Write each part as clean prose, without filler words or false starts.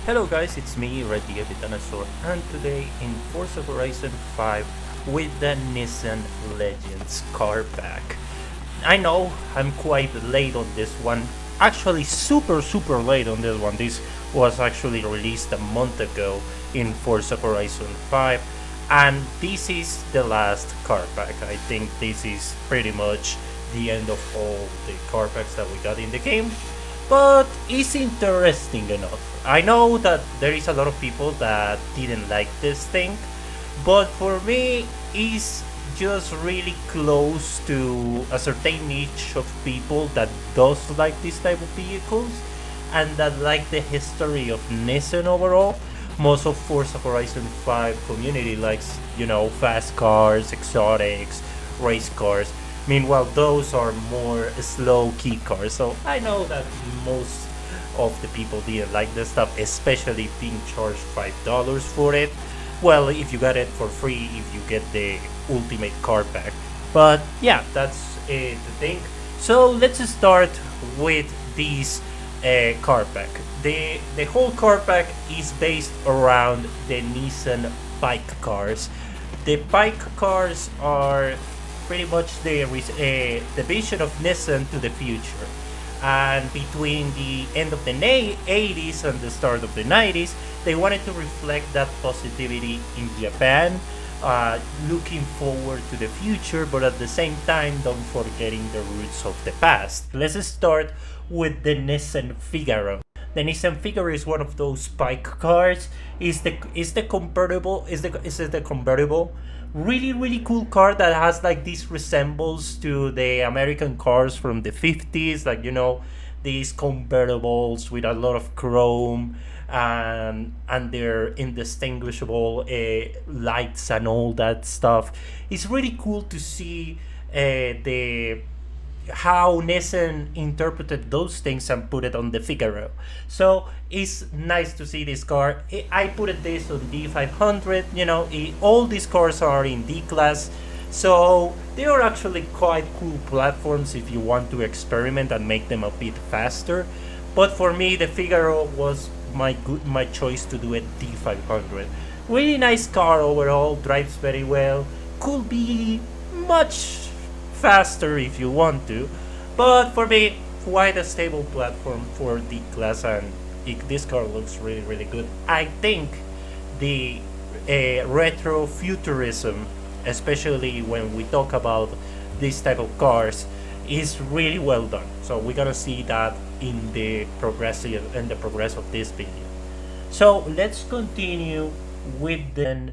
Hello guys, it's me, Red the Dinosaur, and today in Forza Horizon 5 with the Nissan Legends car pack. I know I'm quite late on this one, actually super late on this one. This was actually released a month ago in Forza Horizon 5, and this is the last car pack. I think this is pretty much the end of all the car packs that we got in the game, but it's interesting enough. I know that there is a lot of people that didn't like this thing, but for me, it's just really close to a certain niche of people that does like this type of vehicles and that like the history of Nissan overall. Most of Forza Horizon 5 community likes, fast cars, exotics, race cars. Meanwhile, those are more slow key cars. So I know that most of the people didn't like this stuff, especially being charged $5 for it. Well, if you got it for free, if you get the ultimate car pack. But yeah, that's the thing. So let's start with this car pack. The whole car pack is based around the Nissan Pike Cars. The Pike Cars are pretty much the vision of Nissan to the future. And between the end of the 80s and the start of the 90s, they wanted to reflect that positivity in Japan, looking forward to the future, but at the same time, don't forgetting the roots of the past. Let's start with the Nissan Figaro. The Nissan Figaro is one of those Pike cars. Is the convertible? Is the convertible? Really cool car that has like this resembles to the American cars from the 50s, like these convertibles with a lot of chrome and their indistinguishable lights and all that stuff. It's really cool to see the how Nissan interpreted those things and put it on the Figaro. So it's nice to see this car. I put this on D500. All these cars are in D class, so they are actually quite cool platforms if you want to experiment and make them a bit faster. But for me, the Figaro was my choice to do it D500. Really nice car overall. Drives very well. Could be much faster if you want to, but for me, quite a stable platform for D class, and this car looks really good. I think the retro futurism, especially when we talk about this type of cars, is really well done. So we're gonna see that in the progress of this video. So let's continue with the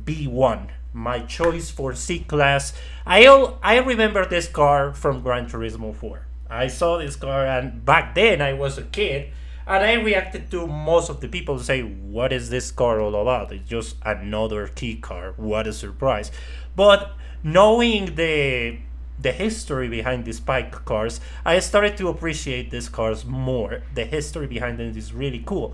BE-1. My choice for C-Class. I remember this car from Gran Turismo 4. I saw this car, and back then I was a kid, and I reacted to most of the people say, what is this car all about? It's just another key car. What a surprise. But knowing the history behind these Pike cars, I started to appreciate these cars more. The history behind them is really cool.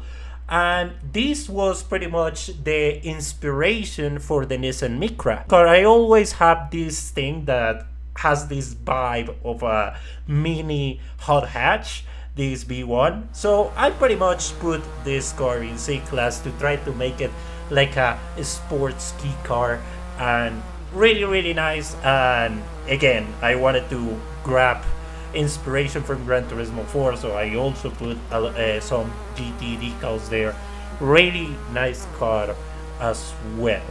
And this was pretty much the inspiration for the Nissan Micra. Because I always have this thing that has this vibe of a mini hot hatch, this BE-1. So I pretty much put this car in C-Class to try to make it like a sports key car, and really nice. And again, I wanted to grab inspiration from Gran Turismo 4, so I also put some GT decals there. Really nice car as well.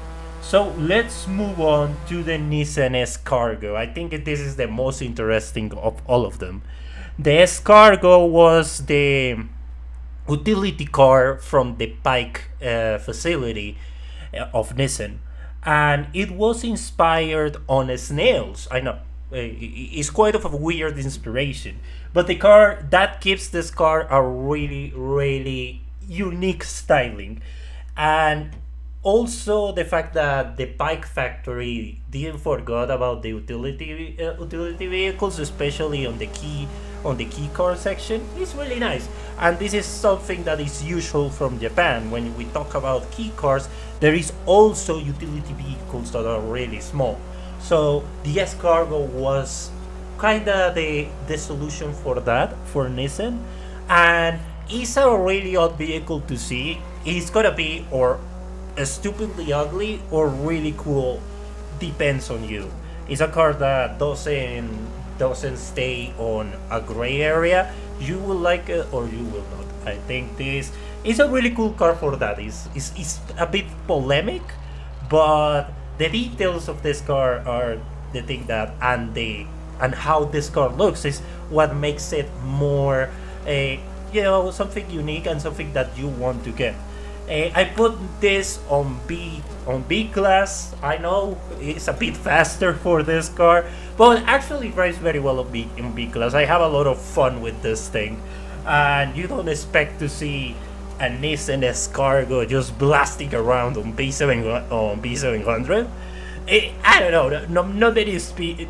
So let's move on to the Nissan S-Cargo. I think this is the most interesting of all of them. The S-Cargo was the utility car from the Pike facility of Nissan, and it was inspired on snails. I know it's quite of a weird inspiration, but the car that gives this car a really unique styling. And also the fact that the Pike factory didn't forget about the utility vehicles, especially on the key car section, is really nice. And this is something that is usual from Japan. When we talk about key cars, there is also utility vehicles that are really small. So the S-Cargo was kind of the solution for that for Nissan, and it's a really odd vehicle to see. It's gonna be or stupidly ugly or really cool, depends on you. It's a car that doesn't stay on a gray area. You will like it or you will not. I think this is a really cool car for that. It's a bit polemic, but the details of this car are the thing that and how this car looks is what makes it more something unique and something that you want to get. I put this on B class. I know it's a bit faster for this car, but actually drives very well in B class. I have a lot of fun with this thing, and you don't expect to see a Nissan S-Cargo just blasting around on B700. I don't know. Not many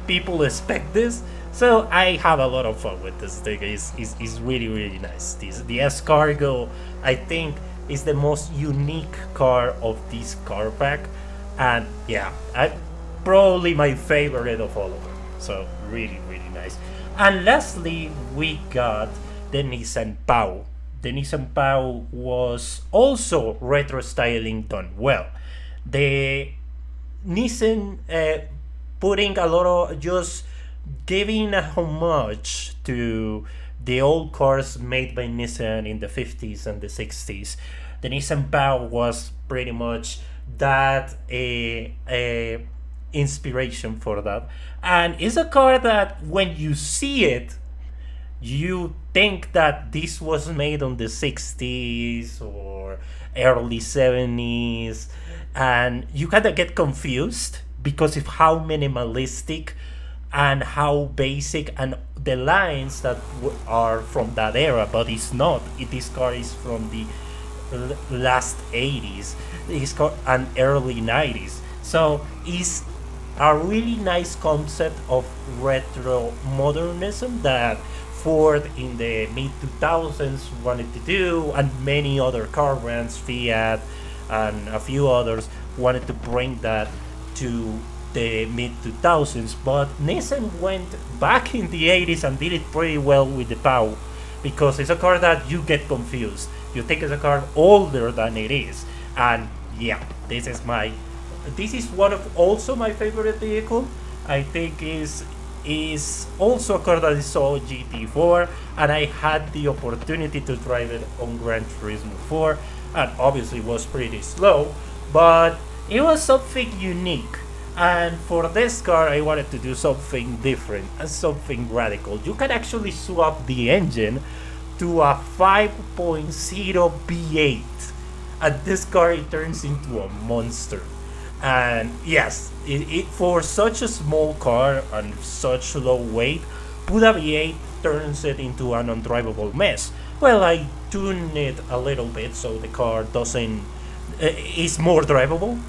people expect this, so I have a lot of fun with this thing. It's really really nice. The S-Cargo, I think, is the most unique car of this car pack, and yeah, probably my favorite of all of them. So really really nice. And lastly, we got the Nissan Pao. The Nissan Pao was also retro styling done well. The Nissan putting a lot of just giving a homage to the old cars made by Nissan in the 50s and the 60s. The Nissan Pao was pretty much that inspiration for that. And it's a car that when you see it, you think that this was made on the 60s or early 70s, and you kind of get confused because of how minimalistic and how basic and the lines that are from that era, but it's not. This car is from the last 80s and early 90s, so it's a really nice concept of retro modernism that Ford in the mid 2000s wanted to do, and many other car brands, Fiat and a few others, wanted to bring that to the mid 2000s. But Nissan went back in the 80s and did it pretty well with the Pao, because it's a car that you get confused. You think it's a car older than it is, and yeah, this is one of also my favorite vehicle. I think is also a car that is so GT4, and I had the opportunity to drive it on Gran Turismo 4, and obviously was pretty slow, but it was something unique. And for this car, I wanted to do something different and something radical. You can actually swap the engine to a 5.0 B8, and this car, it turns into a monster. And yes, it for such a small car and such low weight, Buda V8 turns it into an undrivable mess. Well, I tuned it a little bit so the car doesn't is more drivable,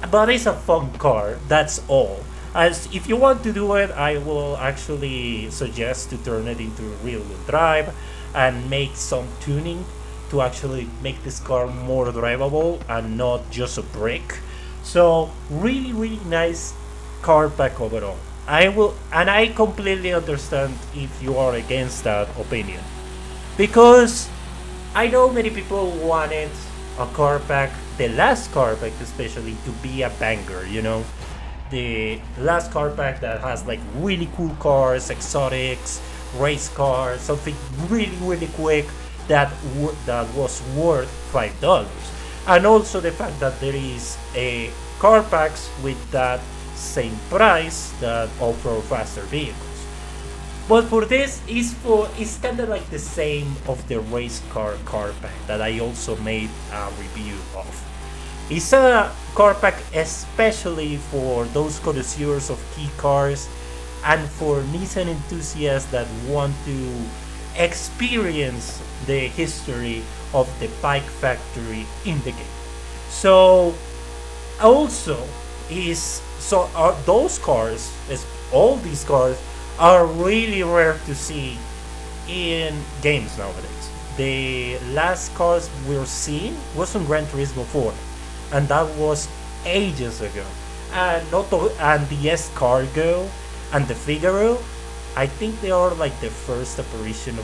but it's a fun car. That's all. As if you want to do it, I will actually suggest to turn it into rear-wheel drive and make some tuning to actually make this car more drivable and not just a brick. So really really nice car pack overall. I completely understand if you are against that opinion, because I know many people wanted a car pack, the last car pack especially, to be a banger, the last car pack that has like really cool cars, exotics, race cars, something really really quick that was worth $5. And also the fact that there is a car packs with that same price that offer faster vehicles. But for this, it's kind of like the same of the race car pack that I also made a review of. It's a car pack especially for those connoisseurs of key cars and for Nissan enthusiasts that want to experience the history of the Pike factory in the game. So also are those cars, all these cars are really rare to see in games nowadays. The last cars we're seeing was on Gran Turismo 4, and that was ages ago. And the S-Cargo and the Figaro, I think they are like the first apparition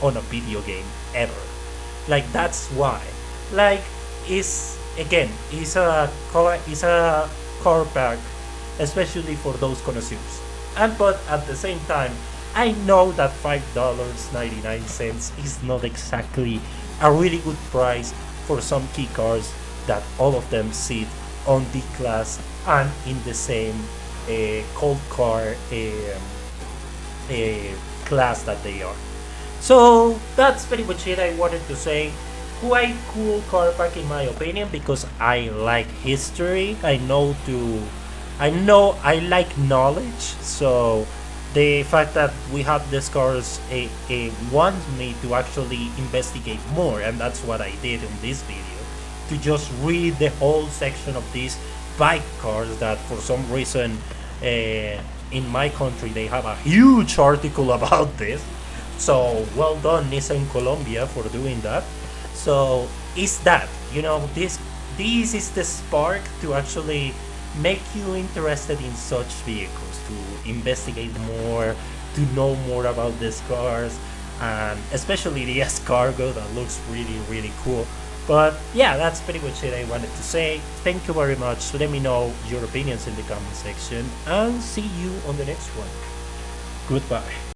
on a video game ever. Like that's why. Like is again is a car pack, especially for those connoisseurs. And but at the same time, I know that $5.99 is not exactly a really good price for some key cars that all of them sit on the class and in the same cold car class that they are. So that's pretty much it. I wanted to say quite cool car pack in my opinion because I like history. I like knowledge. So the fact that we have these cars wants me to actually investigate more, and that's what I did in this video, to just read the whole section of these bike cars that for some reason in my country they have a huge article about this. So well done Nissan Colombia for doing that. So is that, this is the spark to actually make you interested in such vehicles, to investigate more, to know more about these cars, and especially the S-Cargo that looks really really cool. But yeah, that's pretty much it I wanted to say. Thank you very much. Let me know your opinions in the comment section and see you on the next one. Goodbye.